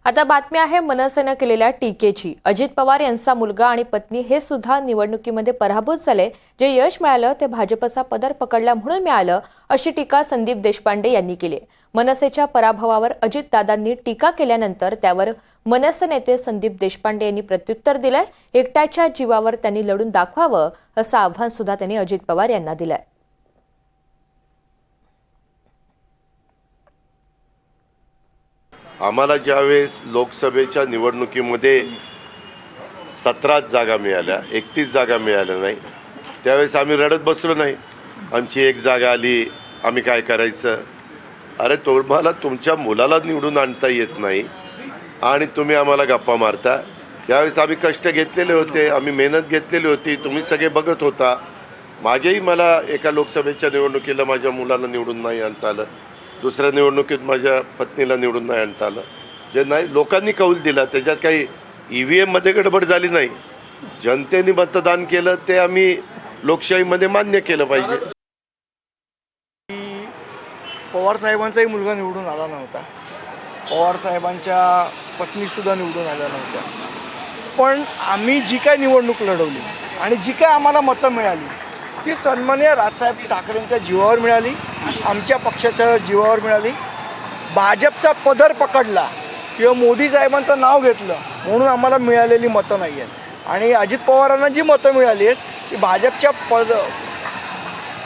आता बातमी आहे मनसेनं केलेल्या टीकेची। अजित पवार यांचा मुलगा आणि पत्नी हे सुद्धा निवडणुकीमध्ये पराभूत झाले। जे यश मिळालं ते भाजपचा पदर पकडला म्हणून मिळालं, अशी टीका संदीप देशपांडे यांनी केली। मनसेच्या पराभवावर अजितदादांनी टीका केल्यानंतर त्यावर मनसे नेते संदीप देशपांडे यांनी प्रत्युत्तर दिलंय। एकट्याच्या जीवावर त्यांनी लढून दाखवावं असं आव्हान सुद्धा त्यांनी अजित पवार यांना दिलंय। आम्हाला ज्यावेळेस लोकसभेच्या निवडणुकीमध्ये 17 जागा मिळाल्या, 31 जागा मिळाल्या नाही, त्यावेळेस आम्ही रडत बसलो नाही। आमची एक जागा आली, आम्ही काय करायचं? अरे तुम्हाला तुमच्या मुलाला निवडून आणता येत नाही आणि तुम्ही आम्हाला गप्पा मारता। यावेळेस आम्ही कष्ट घेतलेले होते, आम्ही मेहनत घेतलेली होती, तुम्ही सगळे बघत होता। मागेही मला एका लोकसभेच्या निवडणुकीला माझ्या मुलाला निवडून नाही आणता आलं, दुसऱ्या निवडणुकीत माझ्या पत्नीला निवडून नाही आणता आलं। जे नाही लोकांनी कौल दिला, त्याच्यात काही EVM मध्ये गडबड झाली नाही। जनतेने मतदान केलं ते आम्ही लोकशाहीमध्ये मान्य केलं पाहिजे। पवार साहेबांचाही मुलगा निवडून आला नव्हता, पवार साहेबांच्या पत्नीसुद्धा निवडून आल्या नव्हत्या, पण आम्ही जी काय निवडणूक लढवली आणि जी काय आम्हाला मतं मिळाली ती सन्माननीय राजसाहेब ठाकरेंच्या जीवावर मिळाली, आमच्या पक्षाच्या जीवावर मिळाली। भाजपचा पदर पकडला किंवा मोदी साहेबांचं नाव घेतलं म्हणून आम्हाला मिळालेली मतं नाही आहेत। आणि अजित पवारांना जी मतं मिळाली आहेत ती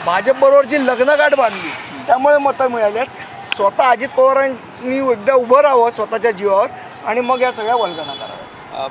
भाजपबरोबर जी लग्नगाठ बांधली त्यामुळे मतं मिळाली आहेत। स्वतः अजित पवारांनी एकदा उभं राहावं स्वतःच्या जीवावर आणि मग या सगळ्या वल्गना कराव्या।